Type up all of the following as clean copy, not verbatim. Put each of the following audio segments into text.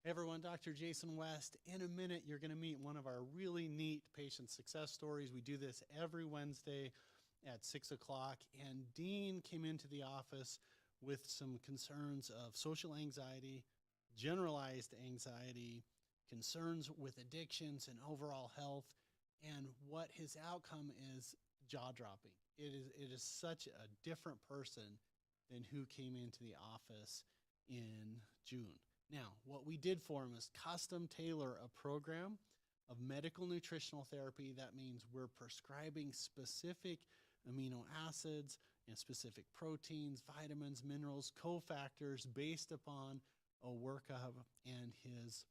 Hey everyone, Dr. Jason West. In a minute, you're going to meet one of our really neat patient success stories. We do this every Wednesday at 6 o'clock. And Dean came into the office with some concerns of social anxiety, generalized anxiety, concerns with addictions and overall health. And what his outcome is jaw dropping. It is such a different person than who came into the office in June. Now, what we did for him is custom tailor a program of medical nutritional therapy. That means we're prescribing specific amino acids and specific proteins, vitamins, minerals, cofactors based upon a workup and his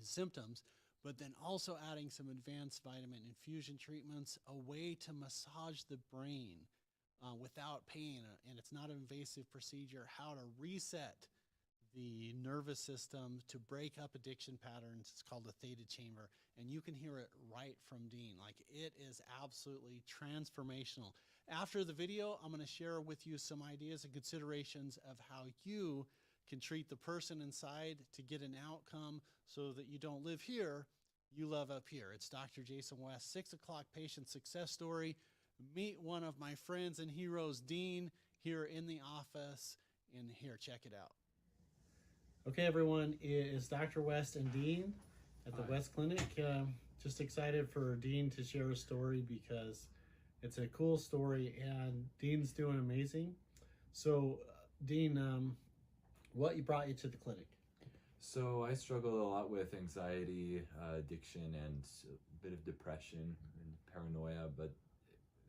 symptoms, but then also adding some advanced vitamin infusion treatments, a way to massage the brain without pain, and it's not an invasive procedure, how to reset the nervous system to break up addiction patterns. It's called the theta chamber, and you can hear it right from Dean. Like, it is absolutely transformational. After the video, I'm going to share with you some ideas and considerations of how you can treat the person inside to get an outcome so that you don't live here, you live up here. It's Dr. Jason West, 6 o'clock patient success story. Meet one of my friends and heroes, Dean, here in the office. And here, check it out. Okay, everyone, it is Dr. West and Dean at the West Clinic. Just excited for Dean to share a story because it's a cool story and Dean's doing amazing. So, Dean, what brought you to the clinic? So I struggled a lot with anxiety, addiction, and a bit of depression and paranoia, but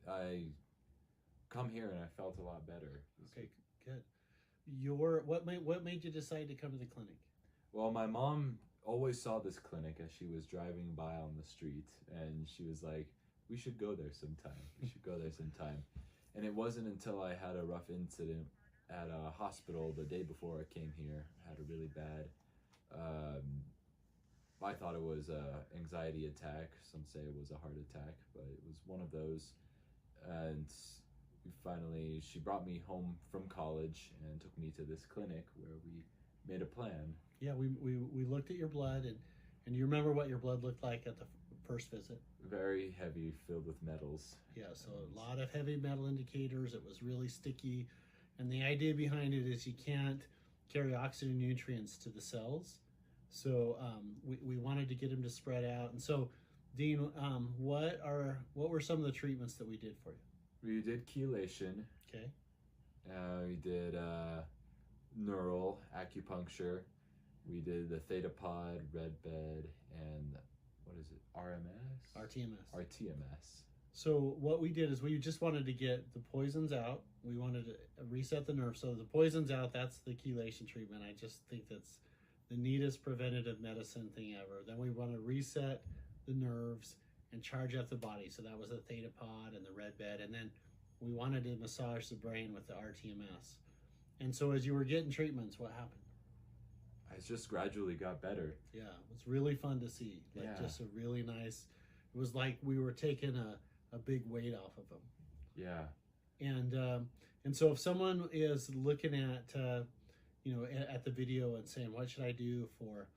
I come here and I felt a lot better. Okay, good. What made you decide to come to the clinic? Well, my mom always saw this clinic as she was driving by on the street, and she was like, "We should go there sometime. We should go there sometime." And it wasn't until I had a rough incident at a hospital the day before I came here. I had a really bad, I thought it was a anxiety attack. Some say it was a heart attack, but it was one of those. And she brought me home from college and took me to this clinic where we made a plan. Yeah, we looked at your blood, and you remember what your blood looked like at the first visit? Very heavy, filled with metals. Yeah, so a lot of heavy metal indicators. It was really sticky. And the idea behind it is you can't carry oxygen nutrients to the cells. So we wanted to get them to spread out. And so, Dean, what were some of the treatments that we did for you? We did chelation. Okay. We did neural acupuncture. We did the theta pod, red bed, and what is it? RMS? RTMS. RTMS. So what we did is we just wanted to get the poisons out. We wanted to reset the nerve. So the poison's out, that's the chelation treatment. I just think that's the neatest preventative medicine thing ever. Then we want to reset the nerves and charge up the body. So that was the theta pod and the red bed. And then we wanted to massage the brain with the RTMS. And so as you were getting treatments, what happened? I just gradually got better. Yeah, it was really fun to see. Just a really nice, it was like we were taking a big weight off of them. Yeah. And so if someone is looking at, at the video and saying, what should I do for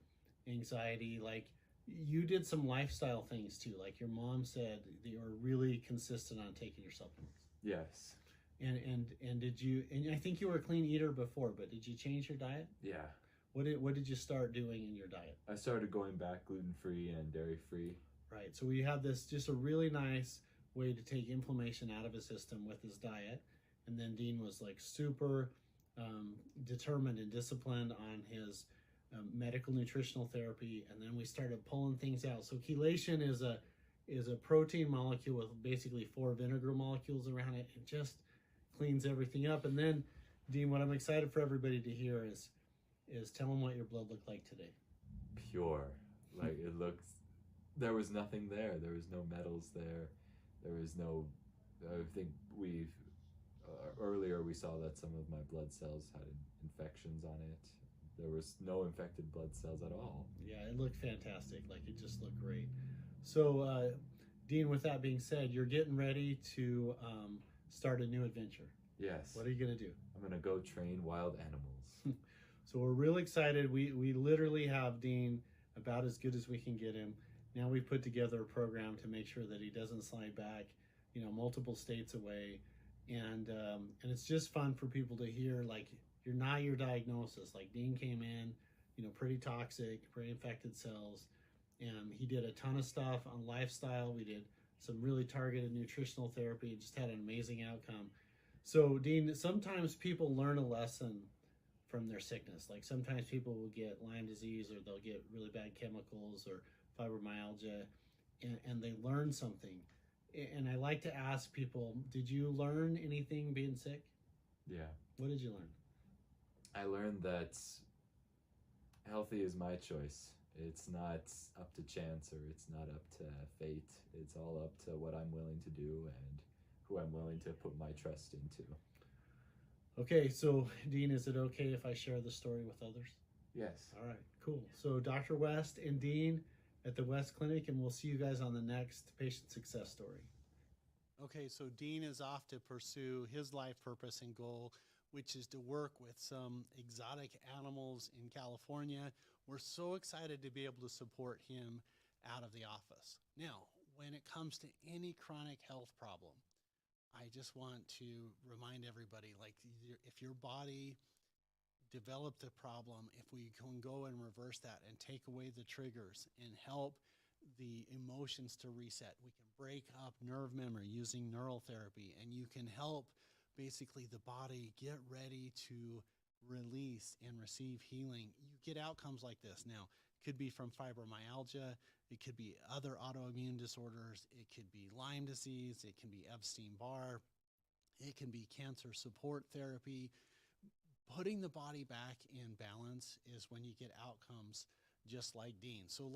anxiety? Like, you did some lifestyle things too. Like your mom said that you were really consistent on taking your supplements. Yes. And did you, and I think you were a clean eater before, but did you change your diet? Yeah. What did you start doing in your diet? I started going back gluten-free and dairy-free. Right. So we had this just a really nice way to take inflammation out of his system with his diet. And then Dean was like super determined and disciplined on his medical nutritional therapy. And then we started pulling things out. So chelation is a protein molecule with basically 4 vinegar molecules around it. It just cleans everything up. And then, Dean, what I'm excited for everybody to hear is tell them what your blood looked like today. Pure. Like, it looked, there was nothing there. There was no metals there. There was no, I think earlier we saw that some of my blood cells had infections on it. There was no infected blood cells at all. Yeah, it looked fantastic. Like, it just looked great. So, Dean, with that being said, you're getting ready to start a new adventure. Yes. What are you going to do? I'm going to go train wild animals. So we're really excited. We literally have Dean about as good as we can get him. Now we've put together a program to make sure that he doesn't slide back, multiple states away, and it's just fun for people to hear like your diagnosis. Like Dean came in, pretty toxic, pretty infected cells, and he did a ton of stuff on lifestyle. We did some really targeted nutritional therapy. Just had an amazing outcome. So Dean, sometimes people learn a lesson from their sickness. Like sometimes people will get Lyme disease or they'll get really bad chemicals or fibromyalgia, and they learn something. And I like to ask people, did you learn anything being sick? Yeah. What did you learn? I learned that healthy is my choice. It's not up to chance or it's not up to fate. It's all up to what I'm willing to do and who I'm willing to put my trust into. Okay, so Dean, is it okay if I share the story with others? Yes. All right, cool. So Dr. West and Dean at the West Clinic, and we'll see you guys on the next patient success story. Okay, so Dean is off to pursue his life purpose and goal, which is to work with some exotic animals in California. We're so excited to be able to support him out of the office. Now, when it comes to any chronic health problem, I just want to remind everybody, like if your body developed a problem, if we can go and reverse that and take away the triggers and help the emotions to reset, we can break up nerve memory using neural therapy, and you can help basically the body get ready to release and receive healing. You get outcomes like this. Now, it could be from fibromyalgia, it could be other autoimmune disorders, it could be Lyme disease, it can be Epstein-Barr, it can be cancer support therapy. Putting the body back in balance is when you get outcomes just like Dean. So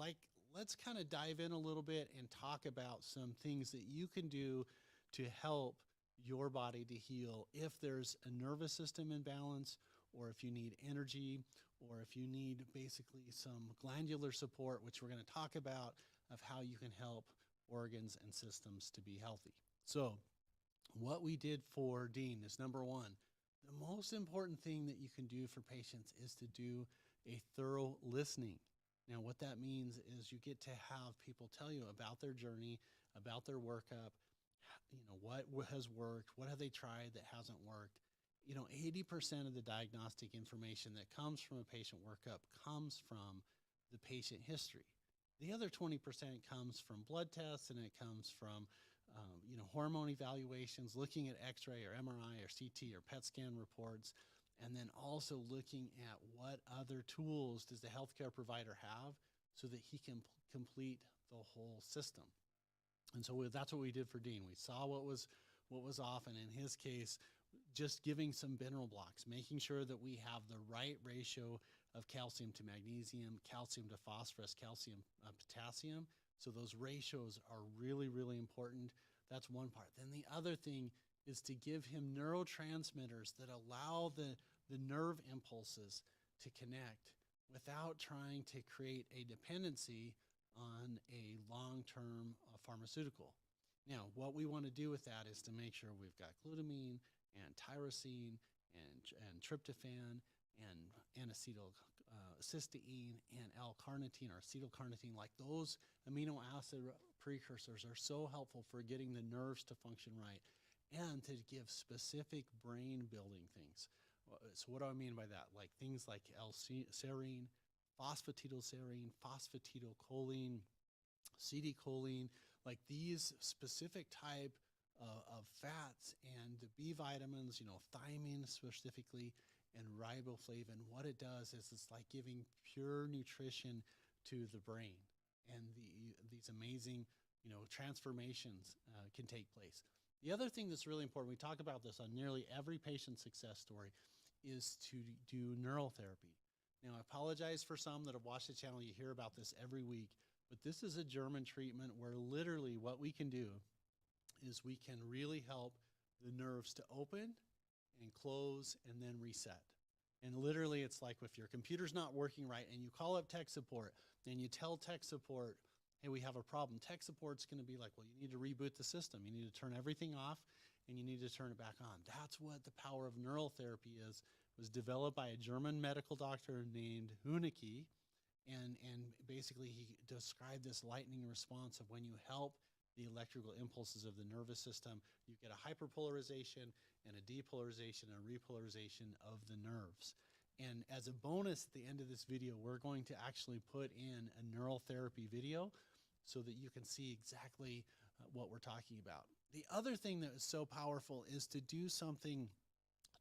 let's kind of dive in a little bit and talk about some things that you can do to help your body to heal if there's a nervous system imbalance, or if you need energy, or if you need basically some glandular support, which we're going to talk about, of how you can help organs and systems to be healthy. So what we did for Dean is, number one, the most important thing that you can do for patients is to do a thorough listening. Now, what that means is you get to have people tell you about their journey, about their workup, what has worked, what have they tried that hasn't worked. 80% of the diagnostic information that comes from a patient workup comes from the patient history. The other 20% comes from blood tests, and it comes from hormone evaluations, looking at X-ray or MRI or CT or PET scan reports, and then also looking at what other tools does the healthcare provider have so that he can complete the whole system. And so that's what we did for Dean. We saw what was off, and in his case, just giving some mineral blocks, making sure that we have the right ratio of calcium to magnesium, calcium to phosphorus, calcium, potassium. So those ratios are really, really important. That's one part. Then the other thing is to give him neurotransmitters that allow the nerve impulses to connect without trying to create a dependency on a long-term pharmaceutical. Now, what we want to do with that is to make sure we've got glutamine and tyrosine and tryptophan and N-acetylcysteine and L-carnitine or acetylcarnitine. Like those amino acid precursors are so helpful for getting the nerves to function right and to give specific brain building things. So what do I mean by that? Like things like L-serine, phosphatidylserine, phosphatidylcholine, acetylcholine, like these specific type of fats, and the B vitamins, thiamine specifically, and riboflavin. What it does is it's like giving pure nutrition to the brain, and these amazing, transformations can take place. The other thing that's really important, we talk about this on nearly every patient success story, is to do neural therapy. Now, I apologize for some that have watched the channel. You hear about this every week, but this is a German treatment where literally what we can do is we can really help the nerves to open and close and then reset. And literally it's like if your computer's not working right and you call up tech support and you tell tech support, hey, we have a problem. Tech support's going to be like, well, you need to reboot the system. You need to turn everything off and you need to turn it back on. That's what the power of neural therapy is was developed by a German medical doctor named Huneke. And basically he described this lightning response of when you help the electrical impulses of the nervous system, you get a hyperpolarization and a depolarization and a repolarization of the nerves. And as a bonus at the end of this video, we're going to actually put in a neural therapy video so that you can see exactly what we're talking about. The other thing that is so powerful is to do something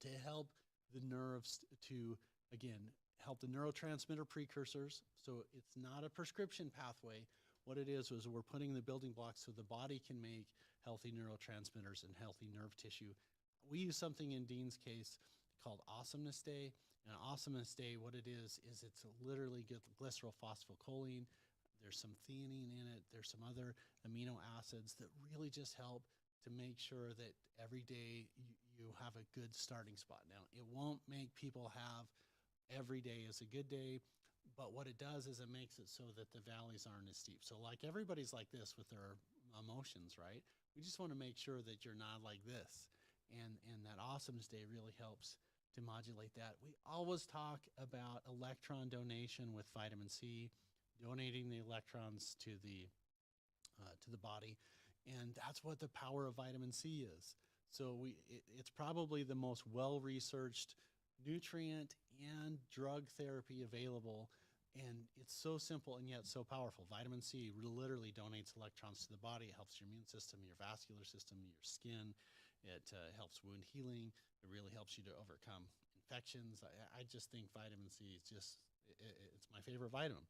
to help the nerves to, again, help the neurotransmitter precursors. So it's not a prescription pathway. What it is we're putting the building blocks so the body can make healthy neurotransmitters and healthy nerve tissue. We use something in Dean's case called Awesomeness Day. And Awesomeness Day, what it is it's literally glycerylphosphocholene. There's some theanine in it. There's some other amino acids that really just help to make sure that every day you have a good starting spot. Now, it won't make people have every day is a good day, but what it does is it makes it so that the valleys aren't as steep. So like everybody's like this with their emotions, right? We just want to make sure that you're not like this. And that Awesomeness Day really helps to modulate that. We always talk about electron donation with vitamin C, donating the electrons to the body, and that's what the power of vitamin C is. So it's probably the most well-researched nutrient and drug therapy available, and it's so simple and yet so powerful. Vitamin C literally donates electrons to the body. It helps your immune system, your vascular system, your skin. It helps wound healing. It really helps you to overcome infections. I just think vitamin C is just, it's my favorite vitamin.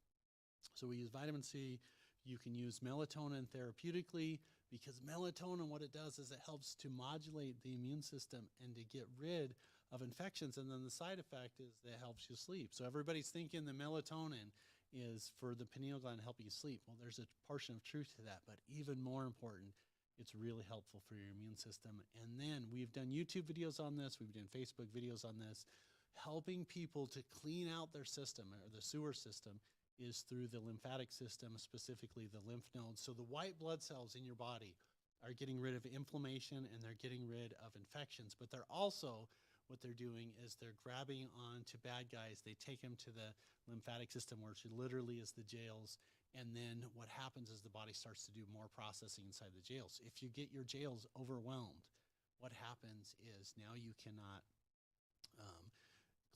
So we use vitamin C. You can use melatonin therapeutically, because melatonin, what it does is it helps to modulate the immune system and to get rid of infections. And then the side effect is that it helps you sleep. So everybody's thinking the melatonin is for the pineal gland helping you sleep. Well, there's a portion of truth to that, but even more important, it's really helpful for your immune system. And then we've done YouTube videos on this. We've done Facebook videos on this. Helping people to clean out their system, or the sewer system, is through the lymphatic system, specifically the lymph nodes. So the white blood cells in your body are getting rid of inflammation and they're getting rid of infections, but they're also, what they're doing is they're grabbing onto bad guys. They take them to the lymphatic system, which literally is the jails. And then what happens is the body starts to do more processing inside the jails. If you get your jails overwhelmed, what happens is now you cannot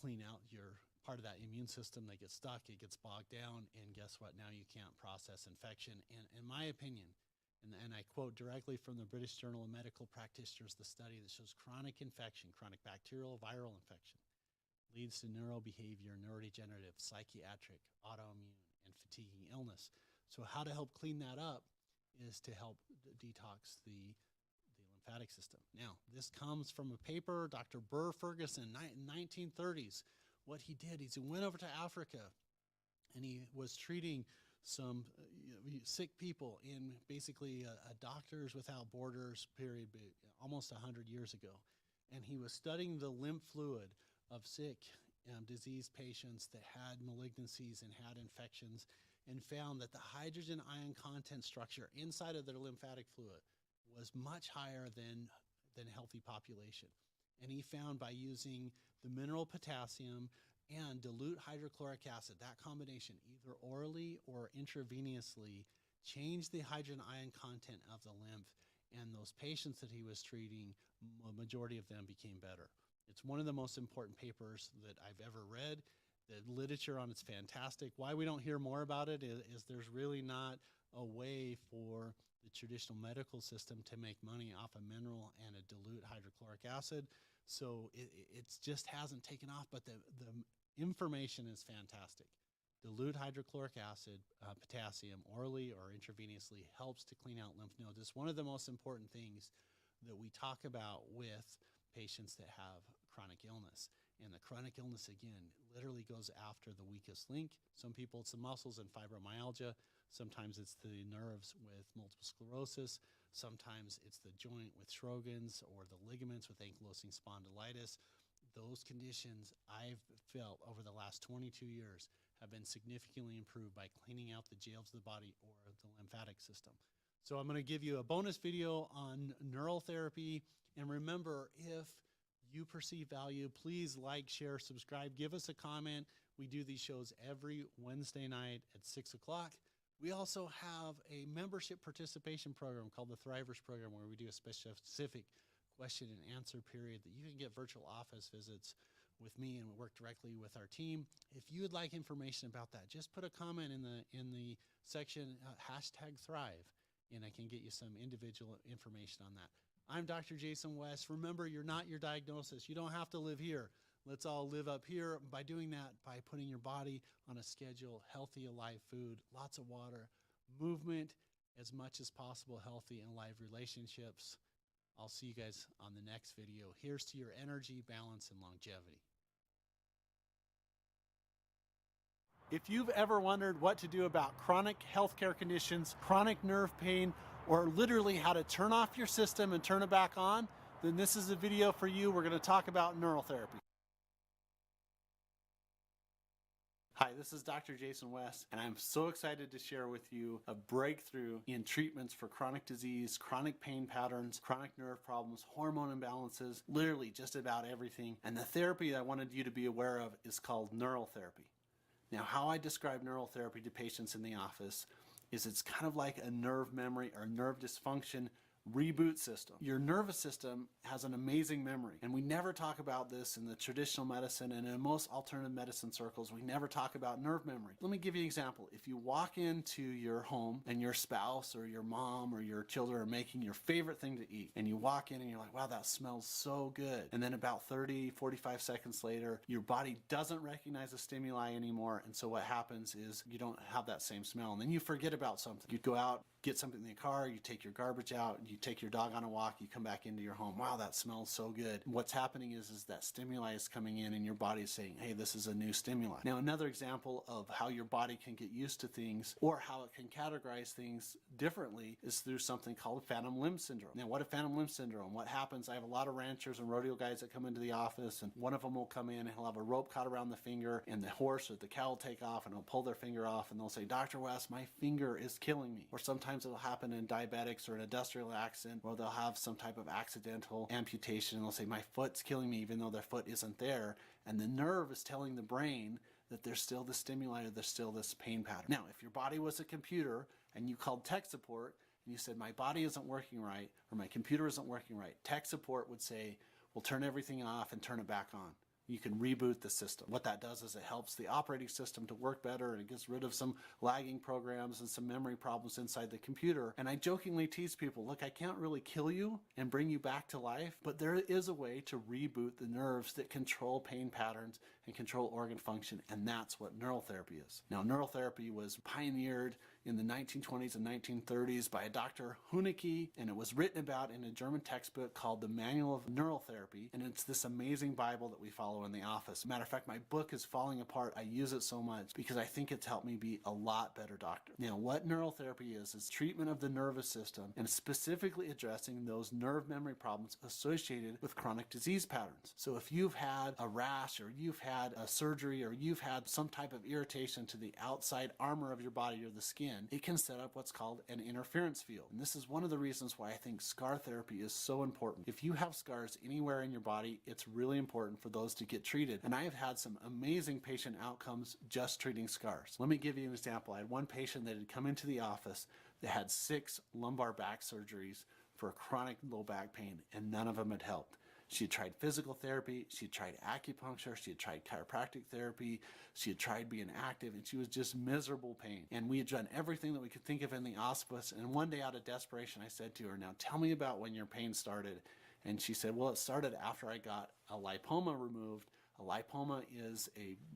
clean out your part of that immune system. They get stuck, it gets bogged down, and guess what? Now you can't process infection. And in my opinion, and I quote directly from the British Journal of Medical Practitioners, the study that shows chronic infection, chronic bacterial, viral infection, leads to neurobehavior, neurodegenerative, psychiatric, autoimmune, and fatiguing illness. So how to help clean that up is to help detox the lymphatic system. Now, this comes from a paper, Dr. Burr Ferguson, in 1930s. What he did is he went over to Africa and he was treating some sick people in basically a Doctors Without Borders period almost 100 years ago. And he was studying the lymph fluid of sick diseased patients that had malignancies and had infections, and found that the hydrogen ion content structure inside of their lymphatic fluid was much higher than healthy population. And he found by using the mineral potassium and dilute hydrochloric acid, that combination, either orally or intravenously, changed the hydrogen ion content of the lymph. And those patients that he was treating, a majority of them became better. It's one of the most important papers that I've ever read. The literature on it's fantastic. Why we don't hear more about it is there's really not a way for the traditional medical system to make money off a mineral and a dilute hydrochloric acid. So it just hasn't taken off, but the information is fantastic. Dilute hydrochloric acid, potassium, orally or intravenously, helps to clean out lymph nodes. It's one of the most important things that we talk about with patients that have chronic illness. And the chronic illness, again, literally goes after the weakest link. Some people, it's the muscles and fibromyalgia. Sometimes it's the nerves with multiple sclerosis. Sometimes it's the joint with Sjogren's, or the ligaments with ankylosing spondylitis. Those conditions I've felt over the last 22 years have been significantly improved by cleaning out the jails of the body or the lymphatic system. So I'm going to give you a bonus video on neural therapy. And remember, if you perceive value, please like, share, subscribe, give us a comment. We do these shows every Wednesday night at 6 o'clock. We also have a membership participation program called the Thrivers Program, where we do a specific question and answer period that you can get virtual office visits with me and work directly with our team. If you would like information about that, just put a comment in the section #Thrive, and I can get you some individual information on that. I'm Dr. Jason West. Remember, you're not your diagnosis. You don't have to live here. Let's all live up here. By doing that, by putting your body on a schedule, healthy, alive food, lots of water, movement, as much as possible, healthy and alive relationships. I'll see you guys on the next video. Here's to your energy, balance, and longevity. If you've ever wondered what to do about chronic healthcare conditions, chronic nerve pain, or literally how to turn off your system and turn it back on, then this is a video for you. We're going to talk about neural therapy. Hi, this is Dr. Jason West, and I'm so excited to share with you a breakthrough in treatments for chronic disease, chronic pain patterns, chronic nerve problems, hormone imbalances, literally just about everything. And the therapy that I wanted you to be aware of is called neural therapy. Now, how I describe neural therapy to patients in the office is it's kind of like a nerve memory or nerve dysfunction reboot system. Your nervous system has an amazing memory, and we never talk about this in the traditional medicine, and in most alternative medicine circles we never talk about nerve memory. Let me give you an example. If you walk into your home and your spouse or your mom or your children are making your favorite thing to eat, and you walk in and you're like, wow, that smells so good, and then about 30-45 seconds later your body doesn't recognize the stimuli anymore, and so what happens is you don't have that same smell, and then you forget about something. You go out, get something in the car, you take your garbage out, you take your dog on a walk, you come back into your home. Wow, that smells so good. What's happening is that stimuli is coming in and your body is saying, hey, this is a new stimuli. Now, another example of how your body can get used to things or how it can categorize things differently is through something called phantom limb syndrome. Now, what is phantom limb syndrome? What happens, I have a lot of ranchers and rodeo guys that come into the office, and one of them will come in and he'll have a rope caught around the finger, and the horse or the cow will take off and he'll pull their finger off, and they'll say, Dr. West, my finger is killing me. Or sometimes it'll happen in diabetics or an industrial accident where they'll have some type of accidental amputation, and they'll say, my foot's killing me, even though their foot isn't there, and the nerve is telling the brain that there's still this stimuli or there's still this pain pattern. Now, if your body was a computer and you called tech support and you said, my body isn't working right or my computer isn't working right, tech support would say, well, turn everything off and turn it back on. You can reboot the system. What that does is it helps the operating system to work better, and it gets rid of some lagging programs and some memory problems inside the computer. And I jokingly tease people, look, I can't really kill you and bring you back to life, but there is a way to reboot the nerves that control pain patterns and control organ function, and that's what neural therapy is. Now, neural therapy was pioneered in the 1920s and 1930s by a Dr. Huneke, and it was written about in a German textbook called the Manual of Neural Therapy, and it's this amazing Bible that we follow in the office. Matter of fact, my book is falling apart. I use it so much because I think it's helped me be a lot better doctor. Now, what neural therapy is treatment of the nervous system and specifically addressing those nerve memory problems associated with chronic disease patterns. So if you've had a rash or you've had a surgery or you've had some type of irritation to the outside armor of your body or the skin, it can set up what's called an interference field. And this is one of the reasons why I think scar therapy is so important. If you have scars anywhere in your body, it's really important for those to get treated. And I have had some amazing patient outcomes just treating scars. Let me give you an example. I had one patient that had come into the office that had 6 lumbar back surgeries for chronic low back pain, and none of them had helped. She had tried physical therapy, she had tried acupuncture, she had tried chiropractic therapy, she had tried being active, and she was just miserable pain. And we had done everything that we could think of in the hospice, and one day out of desperation I said to her, now tell me about when your pain started. And she said, well, it started after I got a lipoma removed. A lipoma is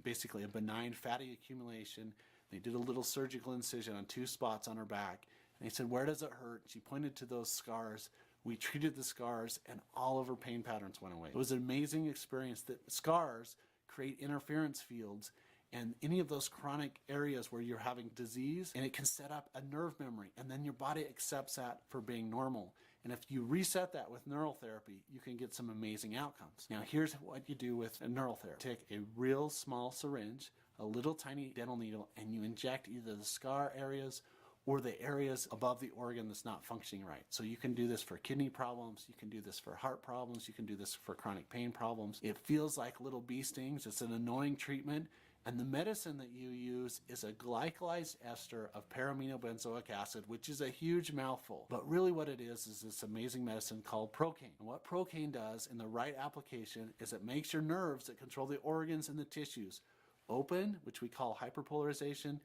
basically a benign fatty accumulation. They did a little surgical incision on 2 spots on her back. And they said, where does it hurt? She pointed to those scars. We treated the scars and all of her pain patterns went away. It was an amazing experience that scars create interference fields and any of those chronic areas where you're having disease, and it can set up a nerve memory, and then your body accepts that for being normal. And if you reset that with neural therapy, you can get some amazing outcomes. Now, here's what you do with a neural therapy. Take a real small syringe, a little tiny dental needle, and you inject either the scar areas or the areas above the organ that's not functioning right. So you can do this for kidney problems, you can do this for heart problems, you can do this for chronic pain problems. It feels like little bee stings. It's an annoying treatment. And the medicine that you use is a glycolized ester of paraaminobenzoic acid, which is a huge mouthful. But really what it is this amazing medicine called Procaine. And what Procaine does in the right application is it makes your nerves that control the organs and the tissues open, which we call hyperpolarization,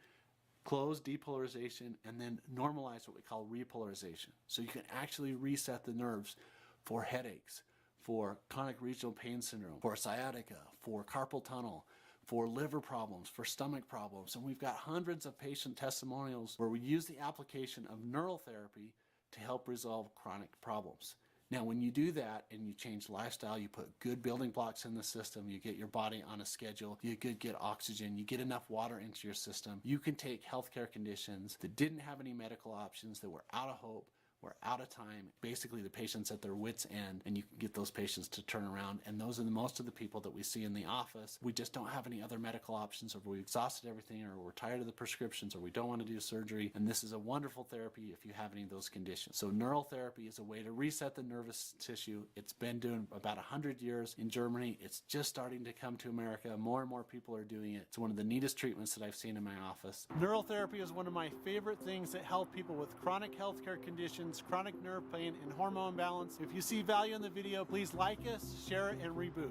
close, depolarization, and then normalize, what we call repolarization. So you can actually reset the nerves for headaches, for chronic regional pain syndrome, for sciatica, for carpal tunnel, for liver problems, for stomach problems. And we've got hundreds of patient testimonials where we use the application of neural therapy to help resolve chronic problems. Now, when you do that and you change lifestyle, you put good building blocks in the system, you get your body on a schedule, you get oxygen, you get enough water into your system, you can take healthcare conditions that didn't have any medical options, that were out of hope, we're out of time. Basically, the patient's at their wits' end, and you can get those patients to turn around. And those are most of the people that we see in the office. We just don't have any other medical options, or we've exhausted everything, or we're tired of the prescriptions, or we don't want to do surgery. And this is a wonderful therapy if you have any of those conditions. So neural therapy is a way to reset the nervous tissue. It's been doing about 100 years in Germany. It's just starting to come to America. More and more people are doing it. It's one of the neatest treatments that I've seen in my office. Neural therapy is one of my favorite things that help people with chronic healthcare conditions, chronic nerve pain, and hormone imbalance. If you see value in the video, please like us, share it, and reboot.